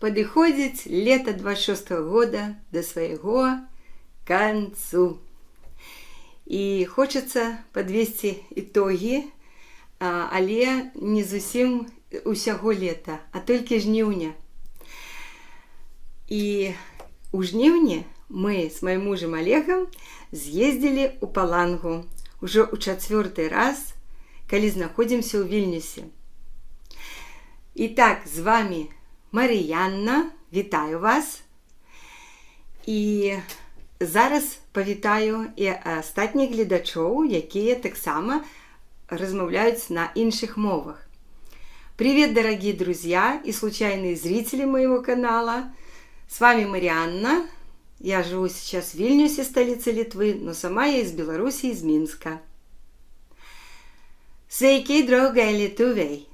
Падыходзіць лета 26-го года да свайго канцу. І хочацца падвесці ітогі, але не зусім усяго лета, а толькі жніўня. І у жніўні мы з маім мужам Олегам з'ездзілі ў Палангу ўжо ў 4-й раз, калі знаходзімся ў Вільнюсе. І так, з вами Мар'янна, вітаю вас. І зараз павітаю і астатніх гледачоў, якія таксама размаўляюць на іншых мовах. Привет, дорогие друзья и случайные зрители моего канала. С вами Мар'янна. Я живу сейчас в Вильнюсе, столице Литвы, но сама я из Беларуси, из Минска. Sveiki, draugai lietuviai.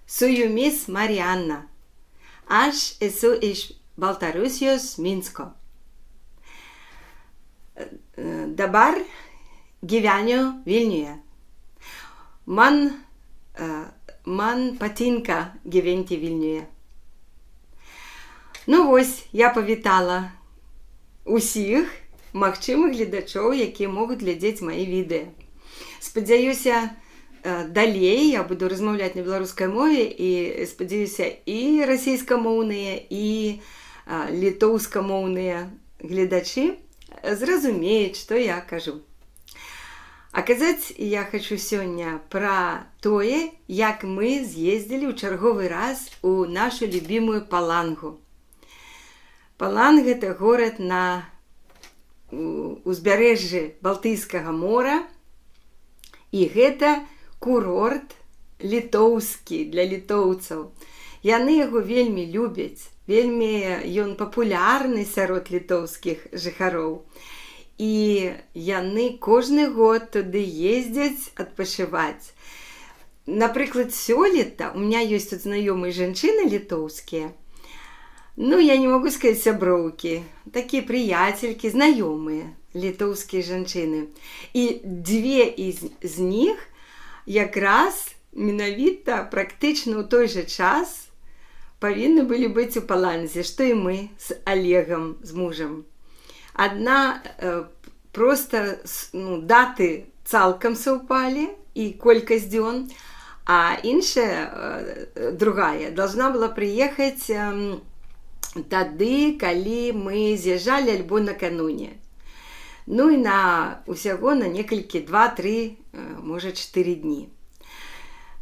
Su jumis Mar'janna. Aš esu iš Baltarusijos Minsko. Dabar gyvenu Vilniuje. Man patinka gyventi Vilniuje. Ну ось, я павітала усіх магчымых гледачоў, якія могуць глядзець мае відэа. Спадзяюся, далей я буду размаўляць на беларускай мове і спадзяюся і расійскамоўныя, і літоўскамоўныя гледачы зразумеюць, што я кажу. А казаць я хочу сёння пра тое, як мы з'ездзілі ў чарговы раз у нашу любімую Палангу. Паланг – гэта горад на узбярэжжы Балтыйскага мора, і гэта курорт літоўскі для літоўцаў. Яны яго вельмі любяць, вельмі ён папулярны сярод літоўскіх жыхароў. І яны кожны год туды ездзяць адпачываць. Напрыклад, сёлета у меня ёсць тут знаёмыя жанчыны літоўскія. Ну, я не могу сказаць сяброўкі, такія прыяцелькі, знаёмыя літоўскія жанчыны. І дзве з них якраз менавіта практычна ў той жа час павінны былі быць у Паланзе, што і мы з Олегам, з мужам. Адна проста даты цалкам саўпалі і колькасць дзён, а іншая, другая, должна была прыехаць тады, калі мы з'язджалі альбо накануне. Ну і на усяго на некалькі, 2-3, можа 4 дні.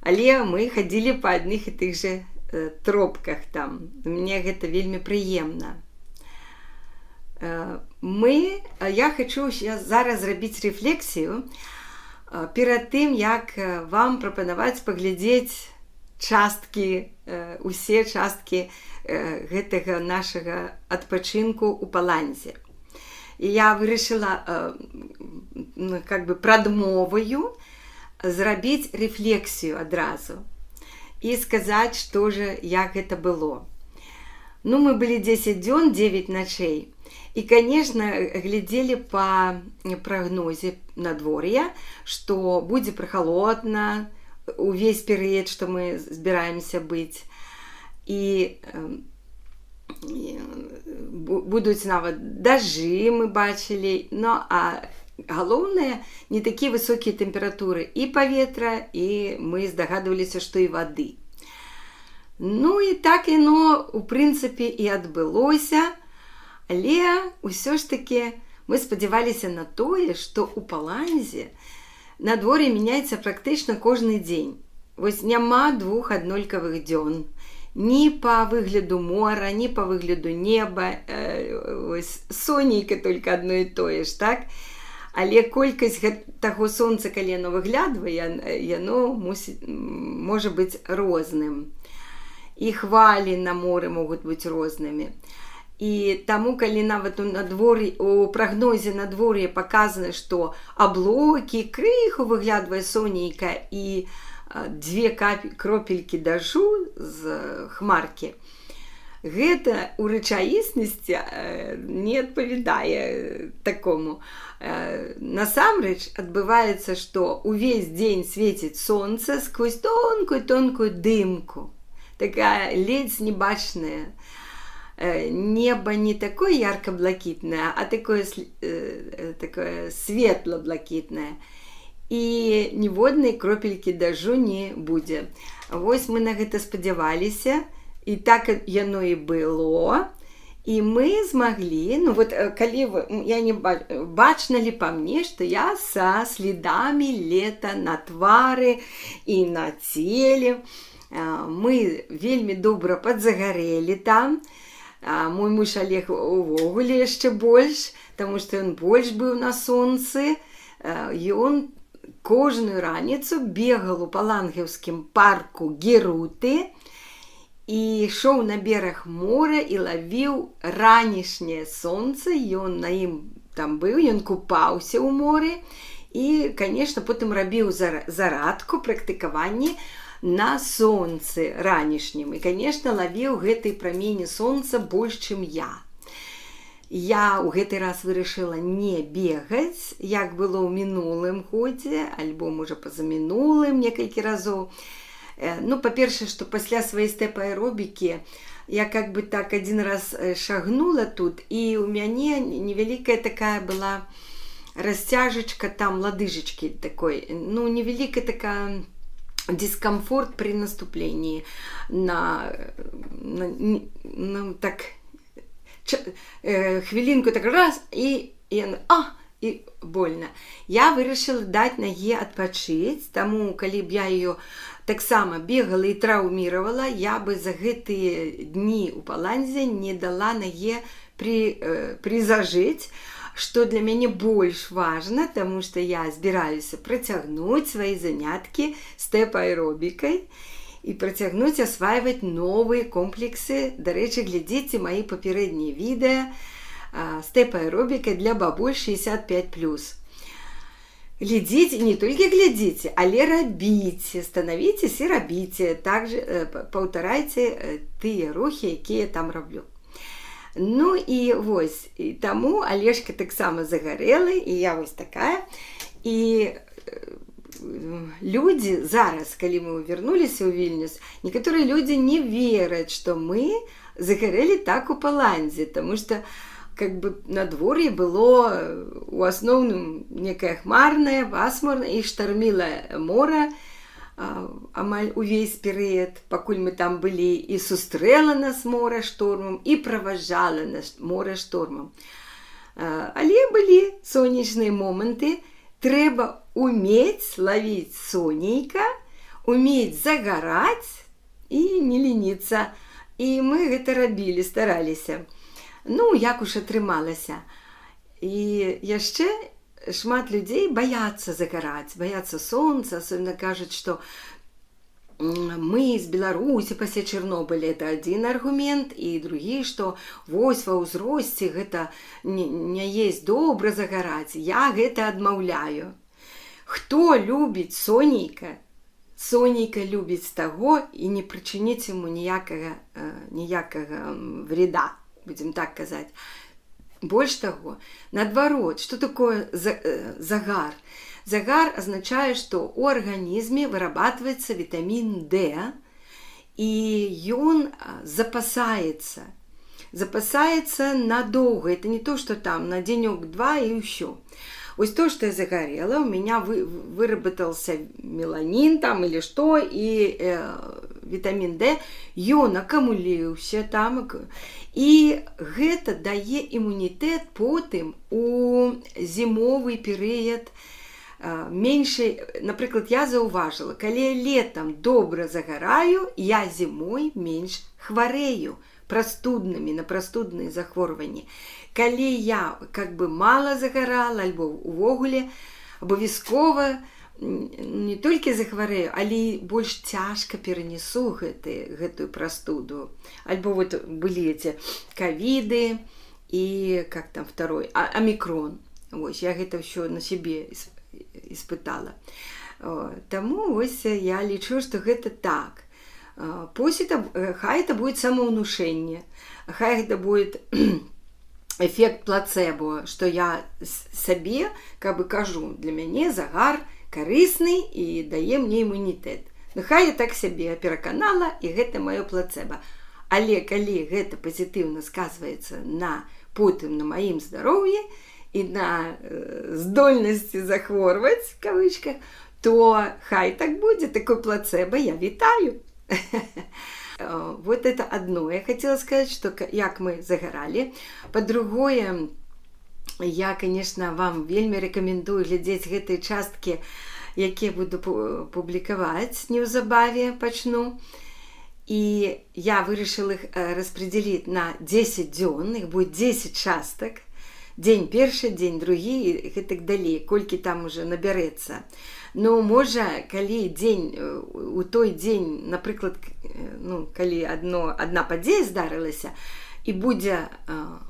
Але мы хадзілі па адных і тых жа тропках там. Мне гэта вельмі прыемна. Я хочу зараз зрабіць рэфлексію перад тым, як вам прапанаваць паглядзець часткі, усе часткі гэтага нашага адпачынку ў Паланзе. І я вырашыла прадмоваю зрабіць рэфлексію адразу і сказаць, што ж, як гэта было. Ну, мы былі 10 дзён, 9 начэй. І, конечно, глядзелі па прагнозе надвор'я, што будзе прахалодна увесь перыяд, што мы збіраемся быць. І будуць нават дажджы, мы бачылі. Ну, а галоўнае, не такія высокія тэмпературы і паветра, і мы здагадваліся, што і вады. Ну, і так яно, у прынцыпе, і адбылося. Але ўсё ж такі мы спадзяваліся на тое, што ў Паланзе надвор'е мяняецца практычна кожны дзень. Вось няма 2 аднолькавых дзён. Ні па выгляду мора, ні па выгляду неба. Сонейка толькі адно і тое ж, так? Але колькасць таго сонца, калі яно выглядвае, яно можа быць розным. І хвалі на моры могуць быць рознымі. І таму, калі нават у прагнозе надвор'я паказана, што аблокі, крыху выглядвае сонейка і 2 кропелькі дажджу з хмаркі, гэта ў рэчаіснасці не адпавядае такому. Насамрэч адбываецца, што ўвесь дзень свеціць сонца сквозь тонкую-тонкую дымку. такая ледь небачная. Небо не такое ярко-блакитное, а такое светло-блакитное. І ніводнай кропелькі дажджу не будзе. Вось мы на гэта спадзяваліся, і так яно і было. І мы змаглі, ну вот калі я не бачна ли па мне, што я са слідамі лета на твары і на целе. Мы вельмі добра падзагарэлі там. Мой муж Олег увогуле яшчэ больш, таму што ён больш быў на сонцы. Ён кожную раніцу бегал у палангеўскім парку Геруты і ішоў на бераг мора і лавіў ранішняе сонца. Ён на ім там быў, ён купаўся ў моры і, конечно, потым рабіў зарадку, практыкаванні на сонцы ранішнім. І, конечно, лавіў гэтай прамені сонца больш, чым я. Я ў гэты раз вырашыла не бегаць, як было ў мінулым годзе, альбо, можа, пазамінулым некалькі разоў. Ну, па-першае, што пасля сваёй стэп-аэробікі я как бы так один раз шагнула тут, і ў мяне невялікая такая была расцяжачка, там лодыжачкі такой, ну, невялікая такая дискомфорт при наступлении так хвилинку так раз и больно. Я вырашыла даць наге адпачыць, таму калі б я ее таксама бегала і траўміравала, я бы за гэтыя дні ў паландзе не дала наге призажыць, што для мяне больш важна, таму што я збіраюся працягнуць свае заняткі стэп-аэробікай і працягнуць асвайваць новыя комплексы. Дарэчы, глядзіце маі папярэднія відэа стэп-аэробіка для бабуль 65+. Глядзіце, не толькі глядзіце, але рабіце, станавіцеся і рабіце, также паўтарайце тыя рухі, якія там раблю. Ну і вось, і таму Алешка таксама загарэлы, і я вось такая. І людзі зараз, калі мы вярнуліся ў Вільнюс, некаторыя людзі не вераць, што мы загарэлі так у Паландзе, таму што как бы надвор'е было у асноўным некае хмарнае, пасмурнае, і штарміла мора амаль увесь перыяд, пакуль мы там былі, і сустрэла нас мора штормам, і праважала нас мора штормам. Але былі сонечныя моманты. Трэба умець лавіць сонейка, умець загараць і не леніцца. І мы гэта рабілі, стараліся. Ну, як уж атрымалася. І яшчэ шмат людзей баяцца загараць, баяцца сонца, асобна кажуць, што мы з Беларусі пасля Чарнобыля, это адзін аргумент, і другі, што вось ва ўзросце гэта не есть добра загараць. Я гэта адмаўляю. Хто любіць сонейка, сонейка любіць таго і не прычыніць яму ніякага вреда, будзем так казаць. Больш таго, наадварот, што такое загар? Загар азначае, што ў арганізме вырабатваецца вітамін D, і ён запасаецца надоўга. Это не то, што там на дзенёк-два і ўсё. Вось то, што я загарела, у меня выработался меланин там или што, і вітамін D, ён акумуліўся там, і гэта дае імунітэт потым у зімовы перыяд меншай. Напрыклад, я заўважыла, калі я летам добра загараю, я зімой менш хварэю на прастудныя захворванні. Калі я как бы мала загарала, альбо увогуле абавязкова не толькі захварэю, але больш цяжка перанесу гэтую прастуду. Альбо вот былі эти ковіды і как там второй, омикрон. Вось, я гэта ўсё на себе испытала. Таму вось я лічу, што гэта так. Хай это будет самоунушэнне, хай это будет эффект плацебо, што я сабе как бы кажу, для мяне загар карысны і дае мне імунітэт. Хай я так сябе пераканала, і гэта маё плацэба. Але калі гэта пазітыўна сказваецца потым на маім здароўі і на здольнасці захворваць, в кавычках, то хай так будзе, такое плацэба я вітаю. Вот это одно. Я хотела сказать, что як мы загорали. По-другое, я, конечно, вам вельмі рекомендую глядзець гэтыя часткі, якія буду публікаваць, неўзабаве пачну. И я вырашила их распределить на 10 дзён, их будет 10 часток. Дзень першы, дзень другі і так далей, колькі там уже набярэцца. Ну, можа, калі дзень, у той дзень, напрыклад, калі адна падзея здарылася, і будзе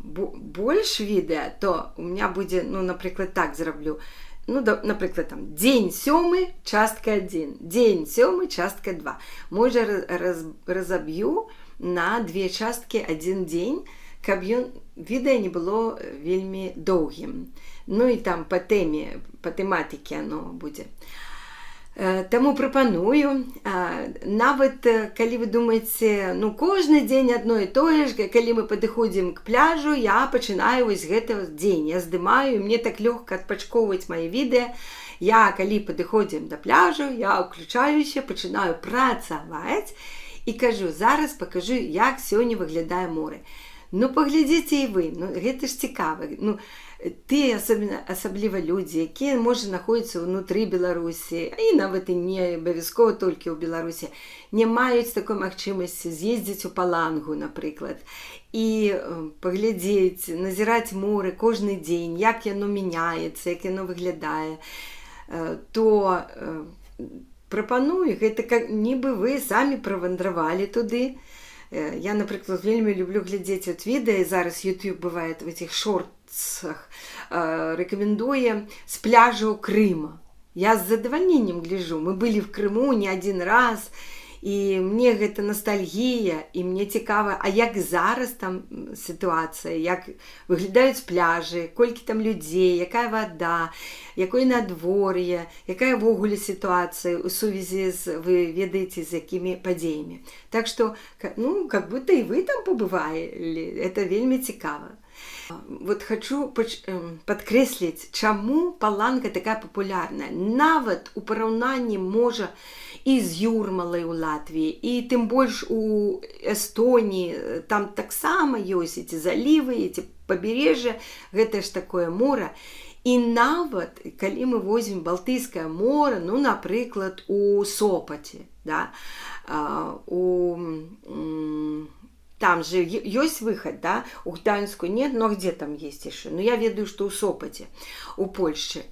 больш відэа, то у меня будзе, напрыклад, так зраблю. Напрыклад, там, дзень 7, частка 1, дзень 7, частка 2. Можа, разаб'ю на 2 часткі 1 дзень, каб відэа не было вельмі доўгім. Ну і там па тэме, па тэматыке оно будзе. Таму прапаную, нават калі вы думаеце, кожны дзень адно і тое ж, калі мы падыходзім к пляжу, я пачынаю вось гэты дзень, я здымаю, мне так лёгка адпачкоўваць мае відэа. Я, калі падыходзім да пляжу, я ўключаюся, пачынаю працаваць і кажу, зараз пакажу, як сёння выглядае море. Паглядзіце і вы, гэта ж цікава. Тыя, асабліва людзі, якія, можа, знаходзяцца ўнутры Беларусі, і нават і не абавязкова толькі ў Беларусі, не маюць такой магчымасці з'ездзіць у Палангу, напрыклад, і паглядзець, назіраць море кожны дзень, як яно мяняецца, як яно выглядае, то прапаную, гэта нібы вы самі правандравалі туды. Я, напрыклад, вельмі люблю глядзець відэа, зараз YouTube бывае в этих шортсах, рэкамендуе з пляжу Крыма. Я з задавальненнем гляжу. Мы былі в Крыму не один раз, і мне гэта ностальгія, і мне цікава, а як зараз там сітуацыя, як выглядаюць пляжы, колькі там людзей, якая вада, якое надвор'е, якая ввогуле сітуацыя у сувязі з, вы ведаеце, з якімі падзеямі. Так што, как будто і вы там побывали, это вельмі цікава. Вот хочу падкрэсліць, чаму Паланга такая папулярная. Нават у параўнанні, можа, і з Юрмалай у Латвіі, і тым больш у Эстоніі, там таксама ёсць эти залівы, эти пабережжа, гэта ж такое мора. І нават, калі мы возьмем Балтыйскае мора, напрыклад, у Сопаце, да, там же есть выход, да, у Гданьску нет, но где там есть еще? Я ведаю, что у Сопоте, у Польши.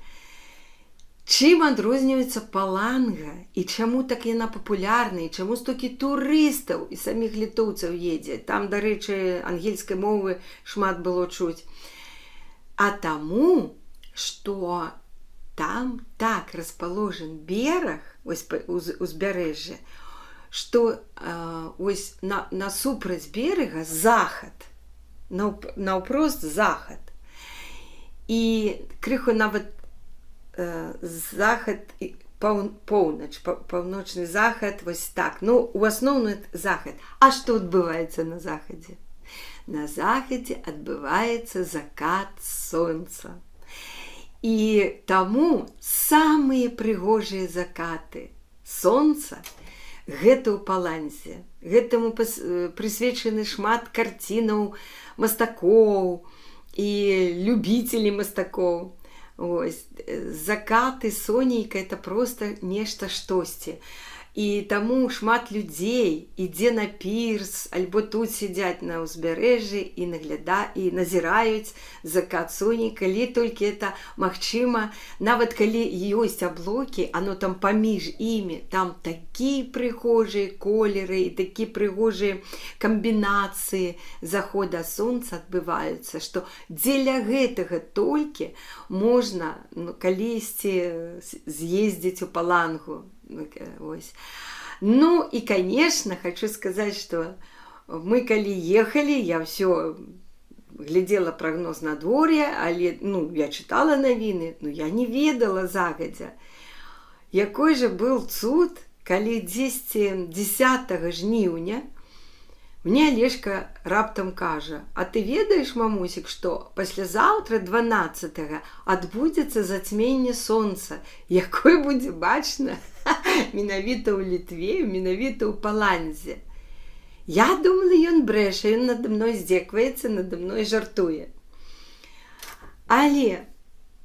Чым адрозніваецца Паланга, і чаму так яна папулярна, і чаму столькі турыстаў і саміх літоўцаў едзе? Там, дарэчы, ангельскай мовы шмат было чуць. А таму, што там так расположен бераг, узбярэжжа, што ось насупраць берага захад, наўпрост захад. І крыху нават захад, поўнач, паўночны захад, вось так. У асноўным захад. А што адбываецца на захадзе? На захадзе адбываецца закат сонца. І таму самыя прыгожыя закаты сонца гэта ў Паланзе. Гэтаму прысвечаны шмат карцінаў мастакоў і любіцелей мастакоў. Закаты сонейка — это просто нешта штосьці. І таму шмат людзей ідзе на пірс, альбо тут сядзяць на ўзбярэжжы і назіраюць закат сонейка, калі толькі это магчыма. Нават калі ёсць аблокі, оно там паміж імі, там такія прыгожыя колеры і такія прыгожыя камбінацыі захода сонца адбываюцца, што дзеля гэтага толькі можна калісьці з'ездзіць у Палангу. И, конечно, хочу сказать, что мы, коли ехали, я все глядела прогноз надвор'я, але, я читала новины, но я не ведала загадзя. Якой же был цуд, калі 10 жніўня мне Алешка раптам кажа: а ты ведаеш, мамусік, што паслязаўтра 12 адбудзецца зацьменне сонца, якое будзе бачна менавіта ў Літве, менавіта ў Паландзе. Я думала, ён брэша, ён над мной здзекваецца, над мной жартуе. Але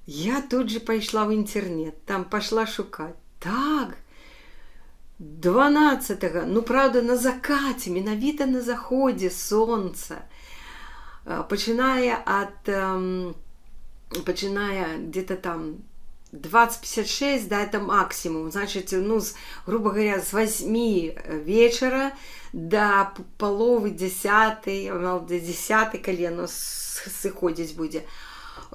я тут же пайшла ў інтэрнет, там пашла шукаць. Так, 12, ну, правда, на закаце, менавіта на заходзе сонца. Пачынае где-то там 20:56, да, это максимум. Значит, ну, грубо говоря, с 8 вечера до половы 10, до 10, калі оно сыходзіць будзе.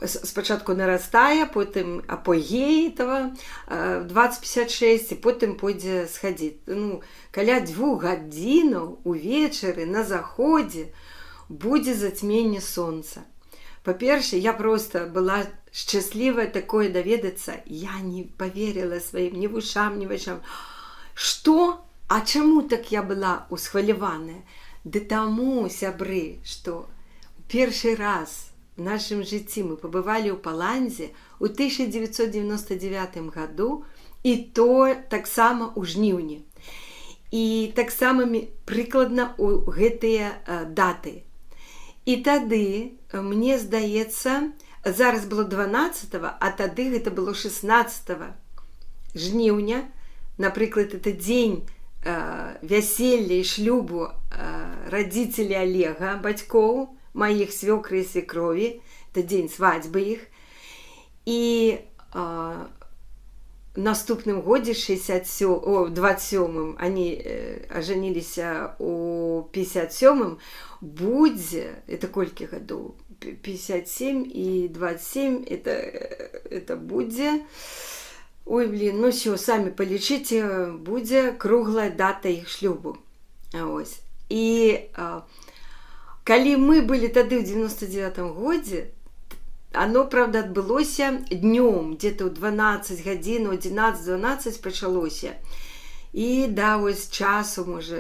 Спачатку нарастае, потым апогей этого 20:56, і потым пойдзе схадзіць. Ну, каля 2 гадзінаў увечары на заходзе будзе зацьменне сонца. Па-першае, я просто была шчаслівая такое даведацца. Я не поверила сваім ні вушам, ні вачам. Што? А чаму так я была усхваляваная? Ды таму, сябры, што першы раз в нашым жыцці мы пабывалі ў Паландзе ў 1999 году, і то таксама ў жніўні. І таксама прыкладна ў гэтыя даты. І тады, мне здаецца, зараз было 12, а тады гэта было 16 жніўня. Напрыклад, это дзень вяселля і шлюбу радзіцелей Олега, бацькоў, маіх свёкры і свекрові. Это дзень свадьбы іх. І наступным годзе, 27-м, они ажаніліся у 57-м, будзе, это колькі гадоў? 57 і 27, это будзе, ой, блин, ну все, самі палічыце, будзе круглая дата іх шлюбу. Ось. І калі мы былі тады ў 99-м годзе, оно, правда, адбылося днём, где-то ў 12 гадзін, 11-12 пачалося. І да, ось часу, можа,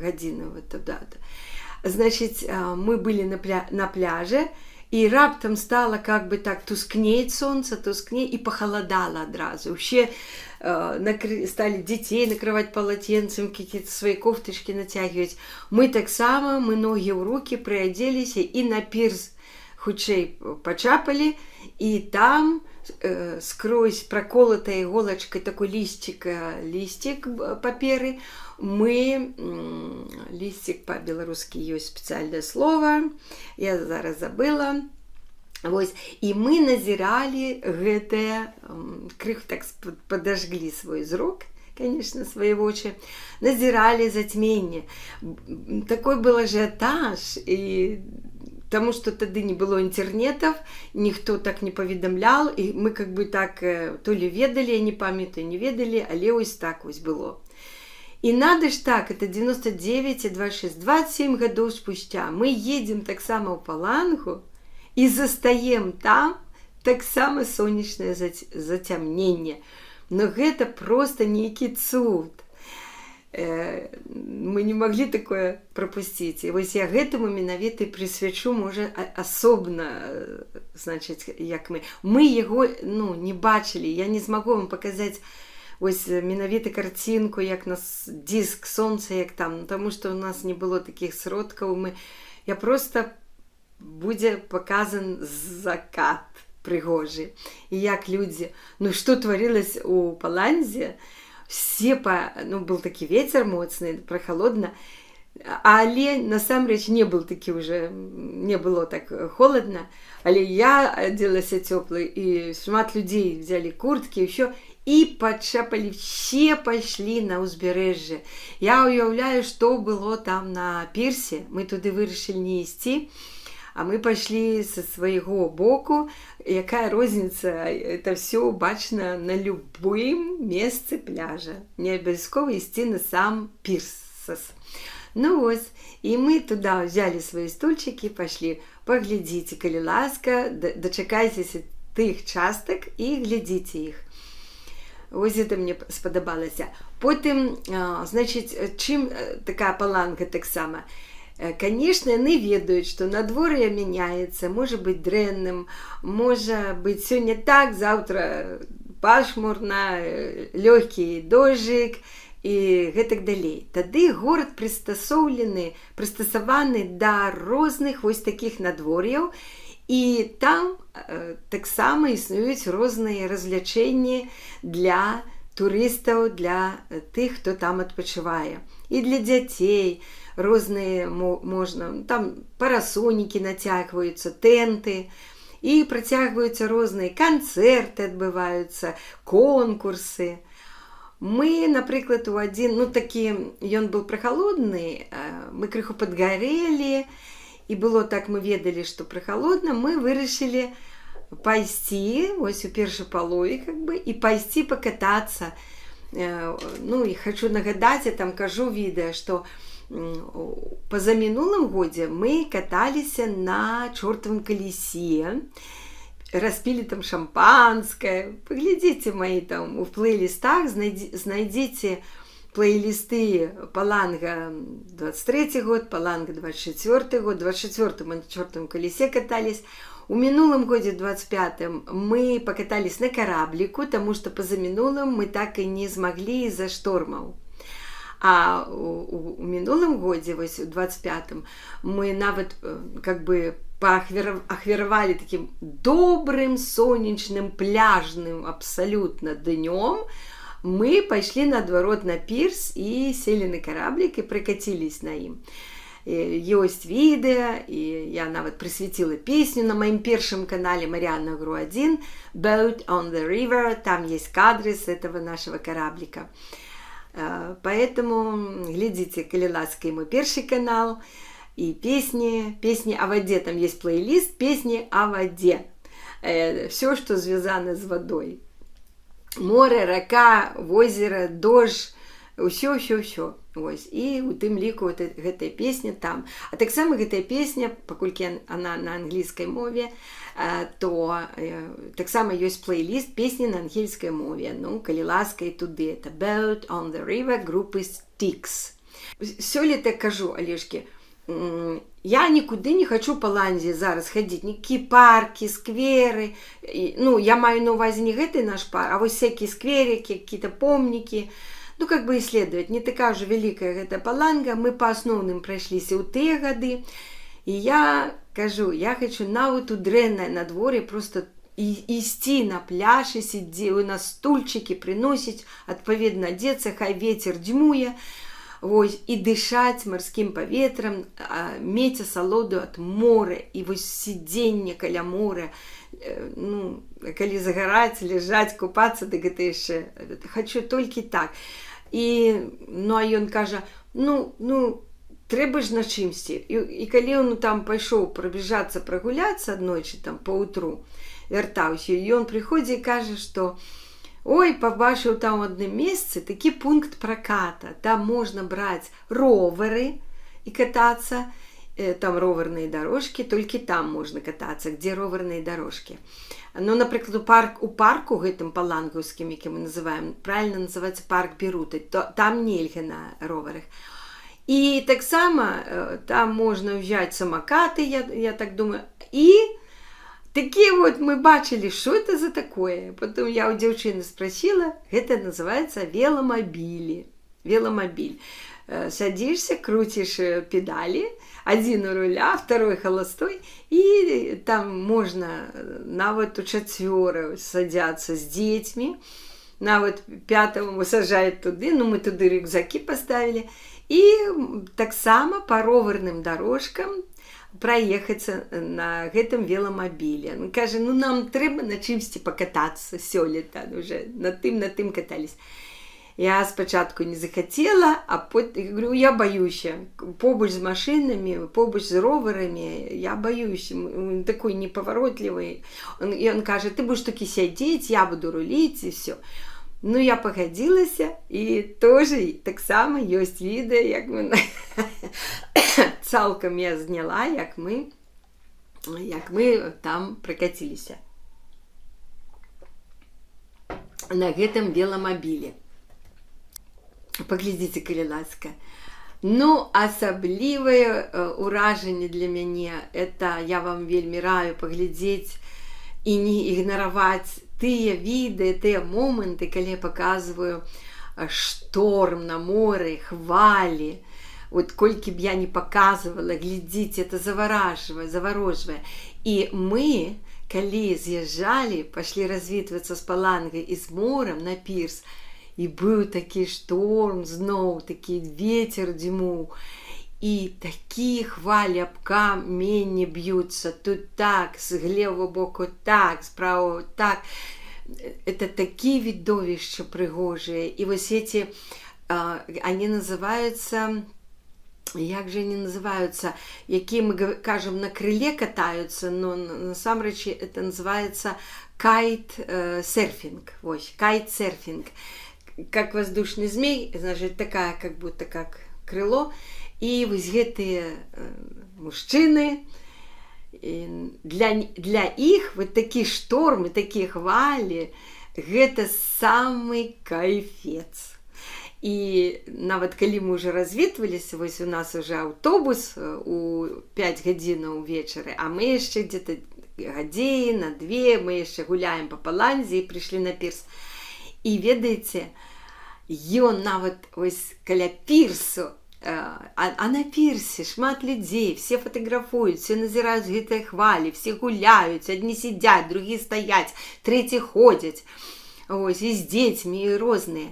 гадзіна гэта дата. Значит, мы были на пляже, и раптом стало как бы так тускнеть солнце, и похолодало одразу. Вообще стали детей накрывать полотенцем, какие-то свои кофточки натягивать. Мы так само, мы ноги в руки приоделись и на пирс хутчэй почапали, и там скрозь проколотой иголочкой такой листик паперы, мы, листик по-беларуску есть специальное слово, я зараз забыла, вось, и мы назирали гэтае, крыху так подожгли свой зрок, конечно, свои вочы, назирали затьменне. Такой был ажиотаж, и потому что тады не было интернетов, никто так не поведомлял, и мы как бы так то ли ведали, я не памятаю, не ведали, але ось так ось было. И надо ж так, это 99 и 26, 27 годов спустя мы едем так само в Палангу и застаем там так само сонечное затемнение. Но это просто некий цуд. Мы не могли такое пропустить. И вот я гэтаму менавіта присвячу, может, особенно, значит, як мы его, ну, не бачили. Я не смогу вам показать ось менавіта картинку, як нас диск сонца, як там, потому что у нас не было таких сродкаў. Я просто будзе показан закат прыгожы. И як люди, ну что творилось у Паландзе, все ну, был такі ветер моцны, прохолодно, але насамрэч не был такі уже, не было так холодно, але я оделася цёплой, и шмат людей взяли куртки, еще и подшапали, все пошли на узбережжа. Я уяўляю, что было там на пирсе, мы туды вырашылі не ісці, а мы пошли со своего боку. Якая розница, это все бачно на любым месте пляжа. Не обовязково ісці на сам пирс. Ну вот, и мы туда взяли свои стульчики, пошли. Поглядите, калі ласка, дочекайтесь тых часток и глядите их. Ось гэта мне спадабалася. Потым, значыць, чым такая паланга таксама? Конечно, яны ведаюць, што надвор'е мяняецца, можа быць дрэнным, можа быць сёння так, заўтра пашмурна, лёгкі дожджык і гэтак далей. Тады горад прыстасаваны да розных вось такіх надвор'яў, і там таксама існуюць розныя развлячэнні для турыстаў, для тых, хто там адпачывае. І для дзяцей розныя можна, там парасонікі нацягваюцца, тэнты, і працягваюцца розныя канцэрты адбываюцца, конкурсы. Мы, напрыклад, у адзін, такі, ён быў прахалодны, мы крыху падгарэлі, і было так, мы ведалі, што прахалодна, мы вырашылі пайсці, ось у першай палове, і пайсці пакатацца. І хочу нагадаць, я там кажу відэа, што пазамінулым годзе мы каталіся на чортавым калесе, распілі там шампанскае. Паглядзіце мои там у плейлістах, знайдзіце плейлісты Паланга 23 год, Паланга 24 год, 24 мы на чортавым калесе катались. У мінулым годзе 25-м мы пакатались на карабліку, таму што пазамінулым мы так і не змаглі з-за штормаў. А у мінулым годзе, вось у 25-м, мы нават ахвяравалі такім добрым, сонечным, пляжным абсалютна днём. Мы пайшлі наадварот на пірс і селі на караблік і прыкацілись на ім. Ёсць відэа, і я нават прысвяціла песню на маім першым канале Маріанна Гру 1 «Boat on the River», там есть кадры с этого нашего кораблика. Поэтому глядите, калі ласка, мой першы канал, и песни о воде, там есть плейлист «Песни о воде». Все, что связано с водой. Море, рака, озеро, дождь, все. Ось. І у тым ліку гэтая песня там. А таксама гэтая песня, паколькі она на англійскай мове, то таксама ёсць плейліст песні на ангельскай мове. Калі ласка, і туды. Это «Boat on the River» группы Styx. Сёлета кажу, Алешкі, я нікуды не хочу па Ландзе зараз хадзіць, нікі паркі, скверы. Я маю на ўвазе не гэты наш парк, а вось всякие скверики, какие-то помнікі. Исследовать. Не такая уже великая гэта Паланга. Мы по основным прайшліся ў тыя гады. І я кажу, я хочу нават у дрэннае надвор'е просто ісці на пляж, і сидзець на стульчыкі, прыносіць, адпаведна адзецца, хай вецер дзьмуе. Вось, і дышаць марскім паветрам, мець асалоду ад мора, і вось сидзенне каля мора, калі загараць, ляжаць, купацца, дык гэта яшчэ хочу толькі так. А ён кажа, трэба ж на чымсьці. І калі ён там пайшоў прабіжацца, прагуляцца аднойчы там паўтру, вяртаўся, і ён прыходзіць і кажа, што ой, пабачыў там у адным месцы такі пункт праката. Там можна браць ровары і катацца. Там роварныя дорожкі, толькі там можна катацца, где роварныя дорожкі. Напрыклад, у парку гэтым палангаўскім, які мы называем, правильно называецца парк Беруты, там нельга на роварах. І таксама там можна ўзяць самакаты, я так думаю. І такие вот мы бачили, что это за такое. Потом я у девчины спросила, это называется веломобили. Веломобиль. Садишься, крутишь педали, один у руля, второй холостой, и там можно нават у чацвёра садятся с детьми, нават пятого высажают туды, мы туды рюкзаки поставили, и таксама по роварным дорожкам проехаться на гэтым веломобілі. Кажа, нам трэба на чымсьці пакатацца сёлета, уже на тым катались. Я спачатку не захотела, а потом говорю, я боюсь. Побач з машинами, побач з роварами, я боюсь. Он такой неповоротливый. И он каже, ты будешь таки сядзець, я буду рулить, и все. Я пагадзілася, і тоже таксама ёсць відэа, як мы цалкам я зняла, як мы там пракаціліся. на гэтым веламабілі. Паглядзіце, калі ласка. Ну, асаблівае ўражанне для мяне, это я вам вельмі раю паглядзець і не ігнараваць тыя відэа, тыя моманты, калі я паказваю шторм на моры, хвалі. Вот колькі б я не паказвала, глядзіце, это заварожвае. І мы, калі з'язджалі, пашлі развітвацца з Палангай і з морам на пірс, і быў такі шторм зноў, такі ветер дзьмуў, і такі хвалі аб камені б'юцца, тут так, з левого боку так, з правого так. Это такие видовища пригожие. И вот эти, они называются, як же они называются, якие мы кажем на крыле катаются, но на самом деле это называется кайт-серфинг. Кайт-серфинг. Как воздушный змей, значит, такая, как будто как крыло. И вот эти мужчины, для іх вот такі штормы, такія хвалі, гэта самы кайфец. І нават калі мы уже развітваліся, вось у нас уже аўтобус у 5 гадзінаў увечары, а мы яшчэ где-то гадзіна, 2, мы яшчэ гуляем па Паланзе і прыйшлі на пірс. І ведаеце, ён нават вось каля пірсу, а на пірсе шмат людзей, все фотаграфуюць, все назіраюць гэтыя хвалі, все гуляюць, адні сидять, другие стаяць, трэці ходзяць, ось, і з дзецьмі, і розныя.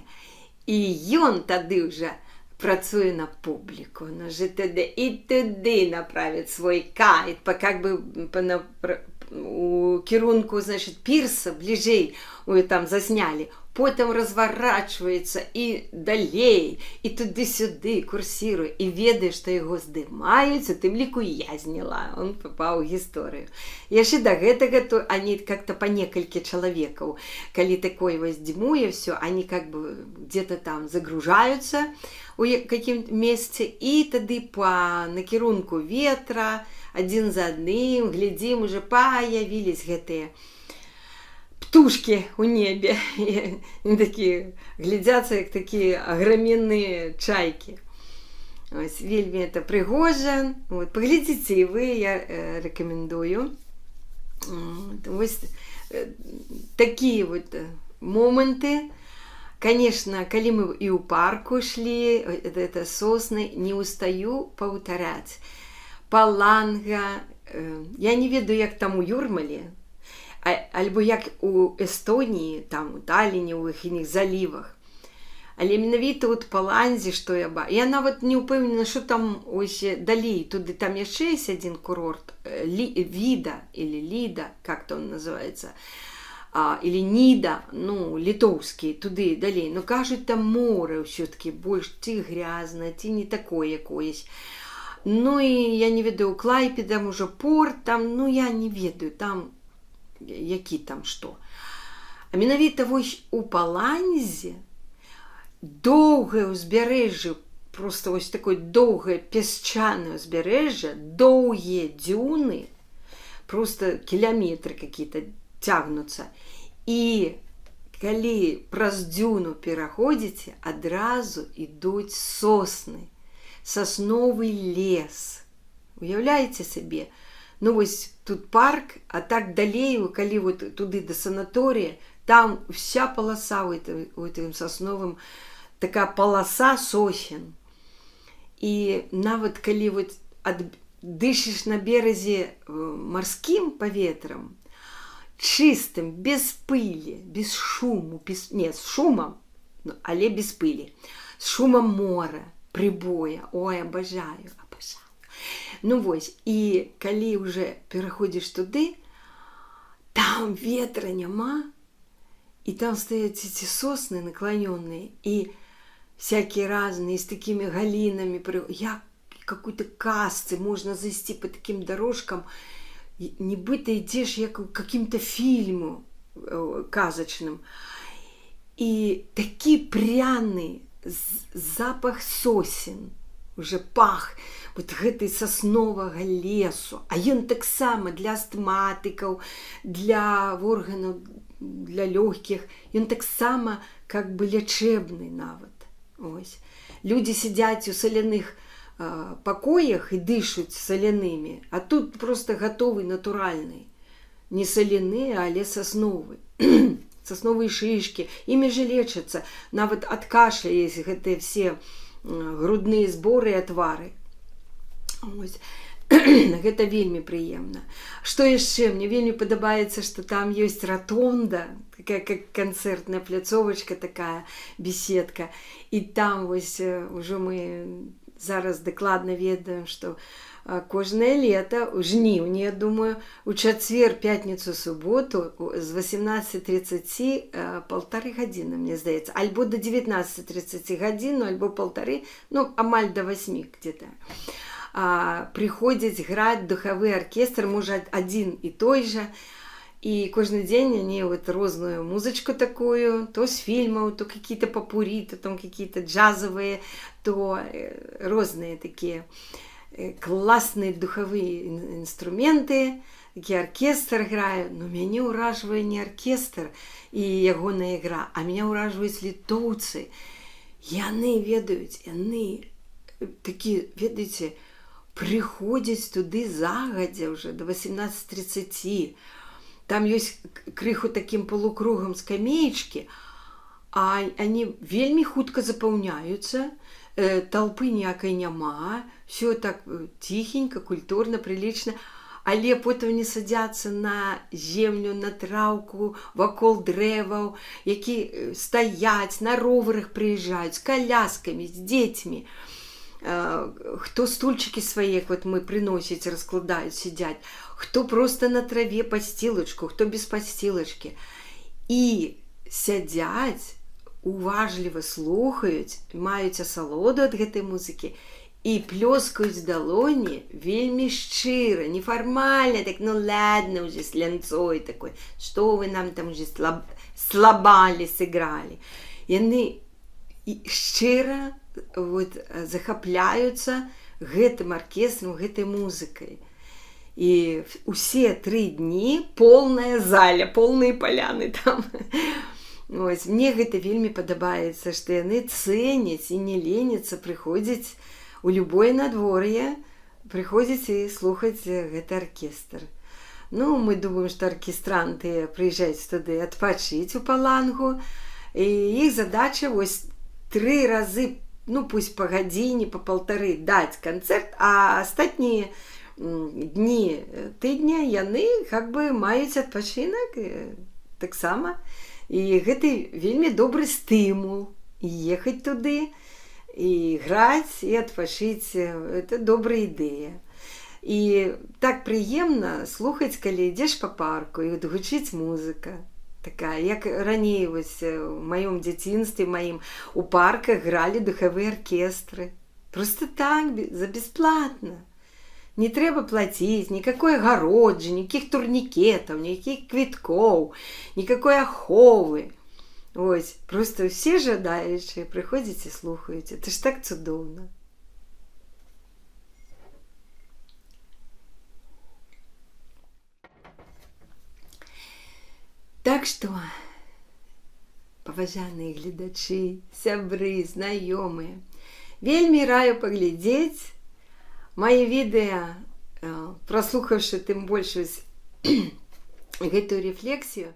І ён тады ўжо працуе на публіку, он уже туды направіць свой кайт, как бы у кірунку, значит, пірса бліжэй, там заснялі, потом разворачивается и далей, и туды-сюды курсируе, и ведае, што яго здымаюць, у тым ліку і я зняла, он попаў у гісторыю. Яшчэ да гэтага, они как-то по некалькі чалавекаў, калі такое вось дзьмуе все, они как бы где-то там загружаются у какім-то месцы, і тады по накірунку ветра, адзін за адным, глядзім, уже появились гэтыя птушки у небе, они такие глядятся, как такие огроменные чайки. Ось, вельмі это пригожа. Вот, поглядите и вы, я рекомендую. Ось, такие вот моменты. Конечно, калі мы и у парку шли, это сосны, не устаю паўтараць. Паланга, я не ведаю, як там у Юрмалі, альбо як у Эстоніі, там у Талліне, у іхніх залівах. Але менавіта от Паланзе, што я бачу, я нават не ўпэўнена, што там ось далей, туды там яшчэ есть один курорт, Віда, или Ліда, как-то он называется, или Ніда, ну, літоўскі, туды далей. Но кажуць, там море ўсё-таки больш ці грязна, ці не такое якоесь. Ну, і я не ведаю, у Клайпеда, можа, порт там, ну, я не ведаю, там які там што. А менавіта вось у Паланзе доўгае ўзбярэжжа, просто вось такое доўгае пясчанае ўзбярэжжа, доўгія дзюны, просто кіляметры какие-то цягнуцца. І калі праз дзюну пераходзіце, адразу ідуць сосны, сасновы лес. Уяўляеце сабе? Ну, вось тут парк, а так далей, калі вот туды до санатория, там вся полоса у этим сосновым, такая полоса сосен. И нават калі вот дышишь на березе морским поветром, чистым, без пыли, без шуму, не, с шумом, але без пыли, с шумом мора, прибоя, ой, обожаю. Ну вось, і калі уже пераходзіш туды, там ветра няма, і там стаяць эти сосны наклоненные, і всякие разные, с такими галинами, як какой-то касцы, можно зайти по таким дорожкам, нібыта ідзеш як у каким-то фильму казачным. І такі пряны запах сосен, уже пах вот гэтай сасновага лесу, а ён таксама для астматыкаў, для органаў для лёгкіх, ён таксама как бы лячэбны нават. Ось. Людзі сядзяць у саляных пакоях і дышуць салянымі, а тут просто гатовы натуральны. Не соляны, але сасновы. Сасновыя шишкі, імі же лечацца, нават ад кашля есть гэтыя все грудныя зборы і отвары. Ось. Гэта вельмі прыемна. Што яшчэ? Мне вельмі падабаецца, што там ёсць ратонда, такая как канцэртная пляцовачка, такая беседка. І там вось ужо мы зараз дакладна ведаем, што кожнае лета, у жніўні, я думаю, у чацвер, пятніцу, суботу з 18:30 полторы гадзіны, мне здаецца, альбо до 19:30 гадзіну, альбо полторы, ну, амаль до 8 где-то. Приходзяць граць духавы аркестр, можа, адзін і той жа. І кожны дзень они вот розную музычку такую, то с фильмов, то какие-то попури, то там какие-то джазовые, то розные такие классные духовые инструменты, такі оркестр грае. Но мяне ўражвае не оркестр і ягоная ігра, а меня ўражваюць літоўцы. Яны ведаюць, яны такі, ведаеце, приходзяць туды загадзя уже до 18:30. Там есть крыху таким полукругом скамеечки, а они вельмі хутка запаўняюцца, толпы ніякай няма, все так тихенько, культурно, прилично, але потым не садзяцца на землю, на траўку, вакол дрэваў, які стаяць, на роварах прыязджаюць, з коляскамі, з дзецьмі. Хто стульчики свои, вот мы приносить, раскладают, сидят, кто просто на траве подстилочку, кто без подстилочки. И сядят, уважливо слухают, маюць асалоду ад гэтай музыкі і плёскаюць з далоні вельмі шчыра, неформально, так, ну ладно уже с лянцой такой, что вы нам там уже слабали, сыграли. Яны шчыра вот, захапляюцца гэтым аркестрам, гэтай музыкай. І усе 3 дні полная заля, полные поляны там. Ось, мне гэта вельмі падабаецца, што яны цэняць і не леняцца прыходзіць у любое надвор'е, прыходзіць і слухаць гэты аркестр. Ну, мы думаем, што аркестранты прыязджаюць туды адпачыць у Палангу, і іх задача вось 3 разы, ну, пусть по гадзіне, по полторы даць канцэрт, а астатнія дні тыдня яны как бы маюць адпачынак таксама. І гэта вельмі добры стымул ехаць туды і граць і адпачыць. Это добрая ідэя. І так прыемна слухаць, калі ідзеш па парку і гучыць музыка. Такая, як раней вось у маём дзяцінстве маім у парках гралі духавыя аркестры. Просто так, за бесплатно. Не трэба плаціць, никакой агароджы, никаких турнікетаў, никаких квіткоў, никакой аховы. Ось, просто все жадаючыя прыходзяць і слухаюць. Это ж так цудоўна. Так што, паважаныя гледачы, сябры, знаёмыя, вельмі раю паглядзець мае відэа, праслухаўшы тым больш гэтую рэфлексію,